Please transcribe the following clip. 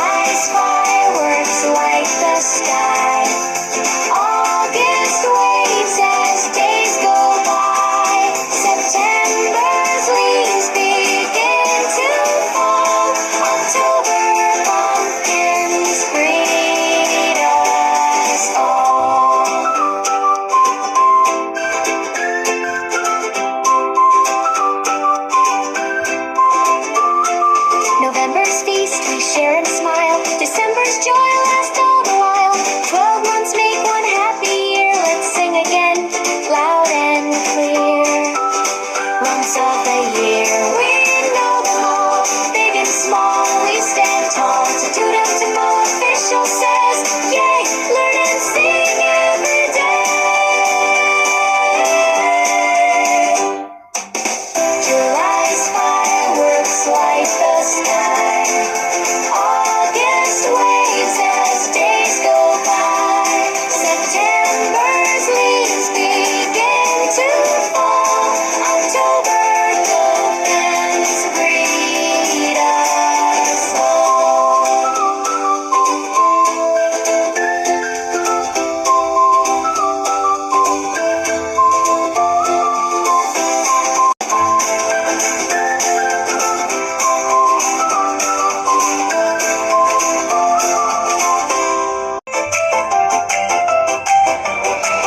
Nice fireworks light the sky. August waves as days go by. September's leaves begin to fall. October pumpkins greet us all. November's feast we share and smile. December's joy lasts all the while. 12 months make one happy year. Let's sing again, loud and clear. Months of the year, we know them all. Big and small, we stand tall. Tototumtumofficial says